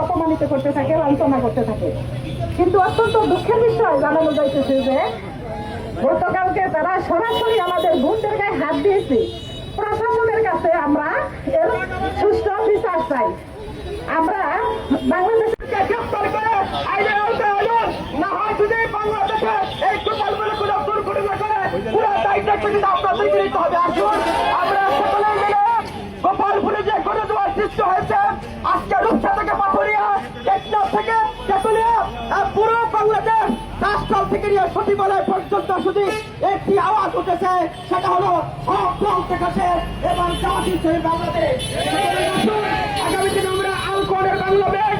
অপমানিত করতে থাকে, লাঞ্ছনা করতে থাকে। কিন্তু অত্যন্ত দুঃখের বিষয় জানানো যাইতেছে যে গতকালকে তারা সরাসরি আমাদের বোনদের গায়ে হাত দিয়েছে। প্রশাসনের কাছে আমরা এর সুষ্ঠু বিচার চাই। আমরা বাংলাদেশকে গ্রেফতার করে আইনের আওতায় আনুন, না হয় যদি বাংলাদেশে এই গোপালগুলো কোনো দুর্ঘটনা করে পুরো দায়িত্ব কিন্তু আপনাদেরকে নিতে হবে। আসুন আমরা সকলে মিলে গোপালপুরে যে গণজোয়ার সৃষ্টি হয়েছে, আজকে রূপসা থেকে পাথরিয়া, টেকনাফ থেকে তেতুলিয়া, পুরো বাংলাদেশ রাজকাল থেকে নিয়ে সচিবালয় পর্যন্ত শুধু একটি আওয়াজ উঠেছে, সেটা হলো সব দল থেকে এবং জামাত ইসলামী বাংলাদেশ। আগামী দিনে আমরা আলকোহলের বাংলাদেশ